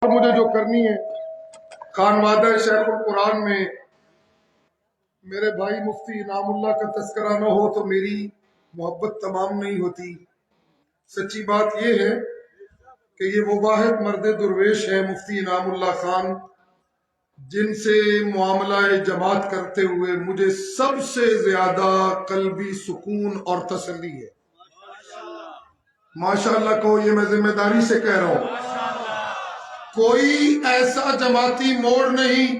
مجھے جو کرنی ہے خانوادہ شیخ القرآن میں میرے بھائی مفتی انعام اللہ کا تذکرہ نہ ہو تو میری محبت تمام نہیں ہوتی۔ سچی بات یہ ہے کہ یہ وہ واحد مرد درویش ہے مفتی انعام اللہ خان جن سے معاملہ جماعت کرتے ہوئے مجھے سب سے زیادہ قلبی سکون اور تسلی ہے۔ ماشاءاللہ کو یہ میں ذمہ داری سے کہہ رہا ہوں، کوئی ایسا جماعتی موڑ نہیں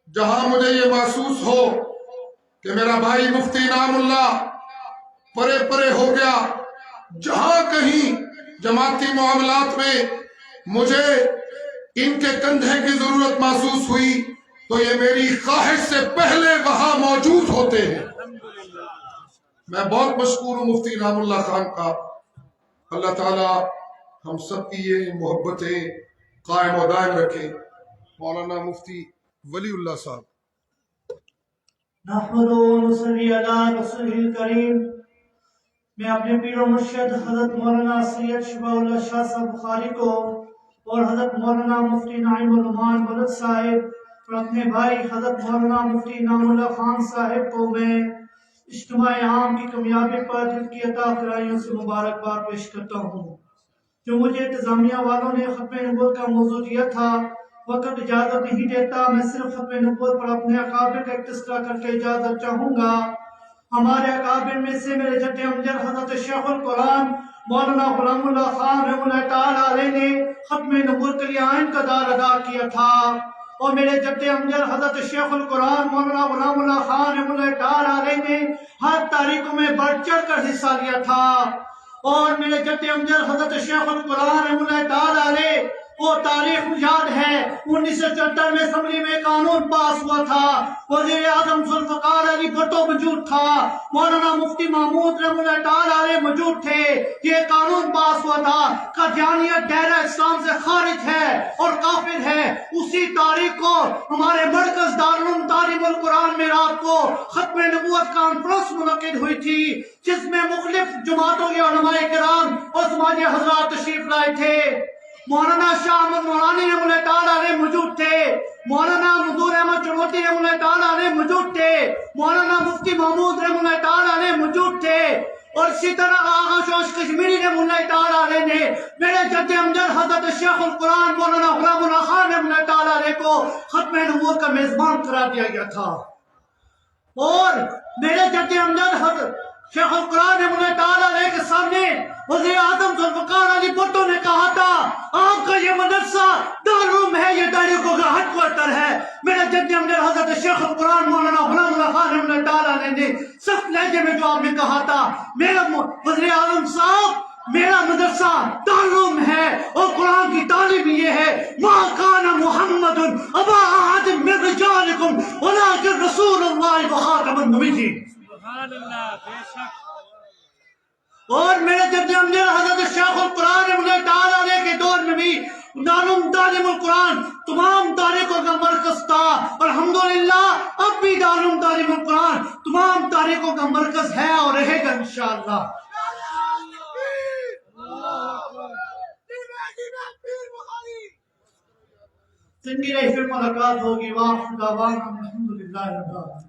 جہاں مجھے یہ محسوس ہو کہ میرا بھائی مفتی انعام اللہ پرے پرے ہو گیا۔ جہاں کہیں جماعتی معاملات میں مجھے ان کے کندھے کی ضرورت محسوس ہوئی تو یہ میری خواہش سے پہلے وہاں موجود ہوتے ہیں۔ میں بہت مشکور ہوں مفتی انعام اللہ خان کا۔ اللہ تعالی ہم سب کی یہ محبتیں قائم و دائم رکھے۔ مولانا مفتی ولی اللہ صاحب۔ نحمدہ و نصلی علی رسولہ الکریم۔ میں اپنے پیر و مرشد حضرت مولانا سید شفاء اللہ شاہ صاحب بخاری کو اور حضرت مولانا مفتی نعیم الرحمان بلد صاحب اور اپنے بھائی حضرت مولانا مفتی انعام اللہ خان صاحب کو میں اجتماع عام کی کامیابی پر دل کی عطا کرائیوں سے مبارکباد پیش کرتا ہوں۔ جو مجھے انتظامیہ والوں نے ختم نبوت کا موضوع دیا تھا، وقت اجازت نہیں دیتا، میں صرف ختم نبوت پر اپنے اکابر کا ایک تذکرہ کر کے اجازت چاہوں گا۔ ہمارے اکابر میں سے میرے جد امجد حضرت شیخ القرآن مولانا غلام اللہ خان رحمۃ اللہ تعالیٰ علیہ نے ختم نبوت کے لیے آئین کا دار ادا کیا تھا، اور میرے جد امجد حضرت شیخ القرآن مولانا غلام اللہ خان رحمۃ اللہ تعالیٰ علیہ نے ہر تاریخوں میں بڑھ چڑھ کر حصہ لیا تھا، اور میرے جد امجد حضرت شیخ القرآن رحمۃ اللہ تعالیٰ علیہ وہ تاریخ یاد ہے 1974 میں اسمبلی میں قانون پاس ہوا تھا، وزیر اعظم ذوالفقار علی بھٹو موجود تھا، مولانا مفتی محمود رحمۃ اللہ تعالیٰ علیہ موجود تھے۔ یہ قانون پاس ہوا تھا قادیانیت دائرہ اسلام سے خارج ہے اور کافر ہے۔ اسی تاریخ کو ہمارے مرکز دارالعلوم تعلیم القرآن میں رات کو ختم نبوت کانفرنس منعقد ہوئی تھی، جس میں مختلف جماعتوں کے علماء کرام اور سماجی حضرات تشریف لائے تھے۔ مولانا شاہ احمد نورانی رحمۃ اللہ تعالیٰ علیہ موجود تھے، مولانا مظہور احمد چنوتی رحمۃ اللہ تعالیٰ علیہ موجود تھے، مولانا مفتی محمود رحمۃ اللہ تعالیٰ علیہ موجود تھے، اور اسی طرح آغا شوش کشمیری رحمۃ اللہ تعالیٰ علیہ نے میرے جد امجد حضرت شیخ القرآن مولانا غلام اللہ خان رحمۃ اللہ تعالیٰ علیہ کو ختم نبوت کا میزبان قرار دیا گیا تھا۔ اور میرے جد امجد حضرت شیخ القرآن رحمۃ اللہ تعالیٰ علیہ کے سامنے وزیر اعظم ذوالفقار علی بھٹو نے کہا تھا آپ کا یہ مدرسہ دارالعلوم ہے، یہ دارالعلوم کا ہیڈ کوارٹر ہے۔ میرا جد امجد حضرت شیخ القرآن مولانا غلام اللہ خان رحمۃ اللہ تعالیٰ علیہ نے سخت لہجے میں جواب میں کہا تھا میرا وزیر اعظم صاحب میرا مدرسہ دارالعلوم ہے اور قرآن کی تعلیم یہ ہے ما کان محمد ابا احد من رجالکم ولکن رسول اللہ وخاتم النبیین۔ سبحان اللہ، بے شک۔ اور میرے جد امجد حضرت شیخ القرآن رحمۃ اللہ تعالیٰ علیہ کے دور میں بھی دارالعلوم تعلیم القرآن تمام تاریخوں کا مرکز تھا، اور الحمدللہ اب بھی دارالعلوم تعلیم القرآن تمام تاریخوں کا مرکز ہے اور رہے گا انشاءاللہ۔ زندگی رہی پھر ملاقات ہوگی۔ واخر دعوانا الحمدللہ رب العالمین۔